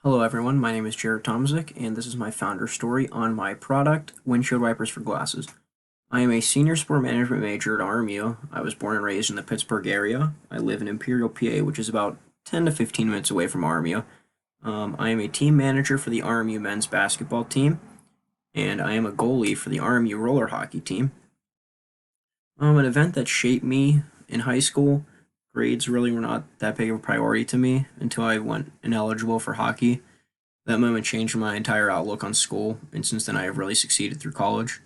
Hello everyone, my name is Jared Tomzik, and this is my founder story on my product, windshield wipers for glasses. I am a senior sport management major at RMU. I was born and raised in the Pittsburgh area. I live in Imperial, PA, which is about 10 to 15 minutes away from RMU. I am a team manager for the RMU men's basketball team, and I am a goalie for the RMU roller hockey team. An event that shaped me in high school, grades really were not that big of a priority to me until I went ineligible for hockey. That moment changed my entire outlook on school, and since then I have really succeeded through college.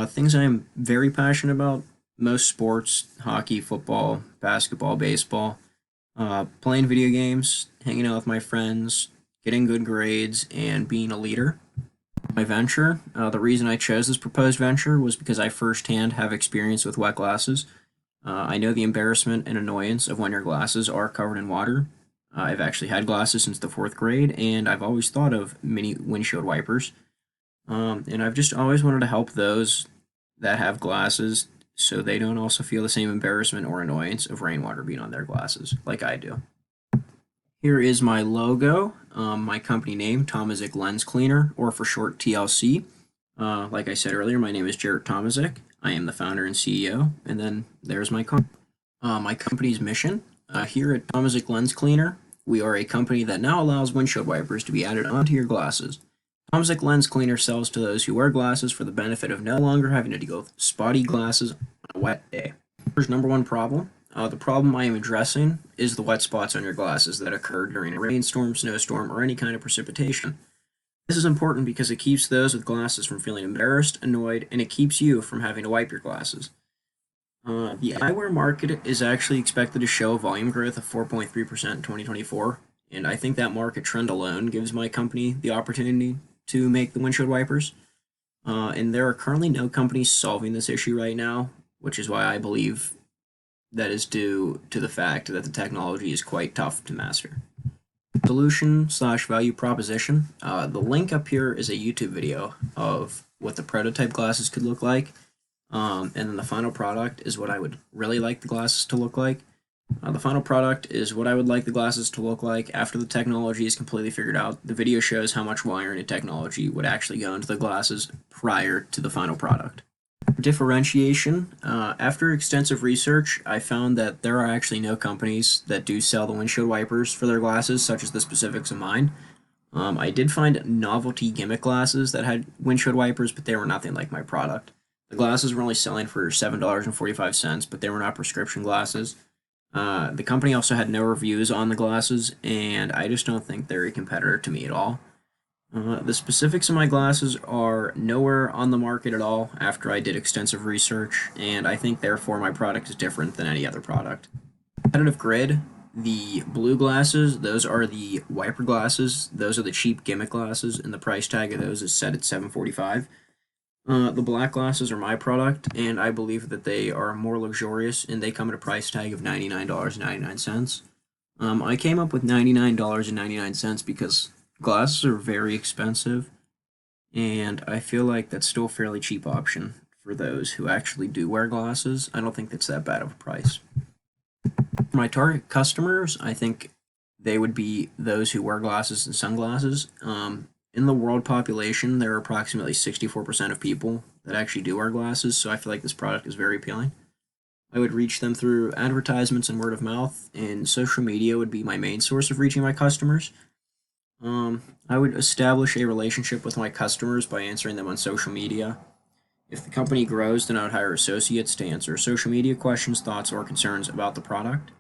Things I am very passionate about: most sports, hockey, football, basketball, baseball, playing video games, hanging out with my friends, getting good grades, and being a leader. My venture, the reason I chose this proposed venture was because I firsthand have experience with wet glasses. I know the embarrassment and annoyance of when your glasses are covered in water. I've actually had glasses since the fourth grade, and I've always thought of mini windshield wipers. And I've just always wanted to help those that have glasses so they don't also feel the same embarrassment or annoyance of rainwater being on their glasses, like I do. Here is my logo, my company name, Tomazik Lens Cleaner, or for short TLC. Like I said earlier, my name is Jared Tomazik. I am the founder and CEO, and then there's my company's mission. Here at Tomazik Lens Cleaner, we are a company that now allows windshield wipers to be added onto your glasses. Tomazik Lens Cleaner sells to those who wear glasses for the benefit of no longer having to deal with spotty glasses on a wet day. Here's number one problem. The problem I am addressing is the wet spots on your glasses that occur during a rainstorm, snowstorm, or any kind of precipitation. This is important because it keeps those with glasses from feeling embarrassed, annoyed, and it keeps you from having to wipe your glasses. The eyewear market is actually expected to show volume growth of 4.3% in 2024, and I think that market trend alone gives my company the opportunity to make the windshield wipers. And there are currently no companies solving this issue right now, which is why I believe that is due to the fact that the technology is quite tough to master. Solution/value proposition. The link up here is a YouTube video of what the prototype glasses could look like. And then the final product is what I would really like the glasses to look like. The final product is what I would like the glasses to look like after the technology is completely figured out. The video shows how much wiring and technology would actually go into the glasses prior to the final product. Differentiation. After extensive research, I found that there are actually no companies that do sell the windshield wipers for their glasses, such as the specifics of mine. I did find novelty gimmick glasses that had windshield wipers, but they were nothing like my product. The glasses were only selling for $7.45, but they were not prescription glasses. The company also had no reviews on the glasses, and I just don't think they're a competitor to me at all. The specifics of my glasses are nowhere on the market at all after I did extensive research, and I think therefore my product is different than any other product. Competitive grid, the blue glasses, those are the wiper glasses. Those are the cheap gimmick glasses, and the price tag of those is set at $7.45. The black glasses are my product, and I believe that they are more luxurious, and they come at a price tag of $99.99. I came up with $99.99 because glasses are very expensive, and I feel like that's still a fairly cheap option for those who actually do wear glasses. I don't think that's that bad of a price. For my target customers, I think they would be those who wear glasses and sunglasses. In the world population, there are approximately 64% of people that actually do wear glasses, so I feel like this product is very appealing. I would reach them through advertisements and word of mouth, and social media would be my main source of reaching my customers. I would establish a relationship with my customers by answering them on social media. If the company grows, then I would hire associates to answer social media questions, thoughts, or concerns about the product.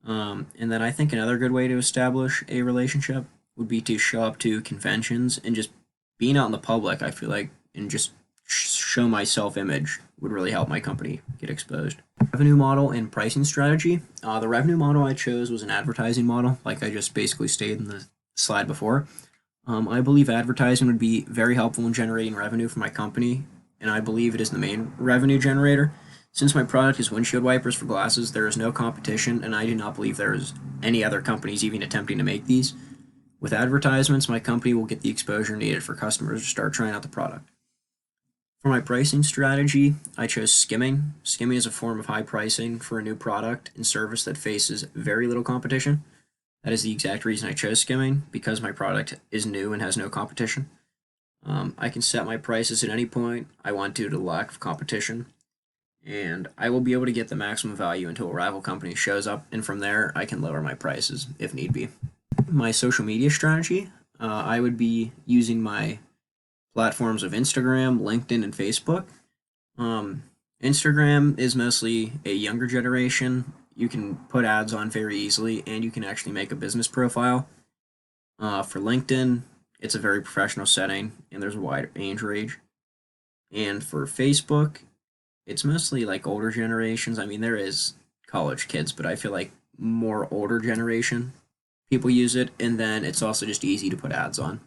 And then I think another good way to establish a relationship would be to show up to conventions and just being out in the public, I feel like, and just show my self-image would really help my company get exposed. Revenue model and pricing strategy. The revenue model I chose was an advertising model, like I just basically stated in the slide before. I believe advertising would be very helpful in generating revenue for my company, and I believe it is the main revenue generator. Since my product is windshield wipers for glasses, there is no competition, and I do not believe there is any other companies even attempting to make these. With advertisements, my company will get the exposure needed for customers to start trying out the product. For my pricing strategy, I chose skimming. Skimming is a form of high pricing for a new product and service that faces very little competition. That is the exact reason I chose skimming, because my product is new and has no competition. I can set my prices at any point I want due to the lack of competition, and I will be able to get the maximum value until a rival company shows up, and from there I can lower my prices if need be. My social media strategy, I would be using my platforms of Instagram, LinkedIn, and Facebook. Um, Instagram is mostly a younger generation. You can put ads on very easily, and you can actually make a business profile. For LinkedIn, it's a very professional setting, and there's a wide age range. And for Facebook, it's mostly like older generations. I mean, there is college kids, but I feel like more older generation people use it, and then it's also just easy to put ads on.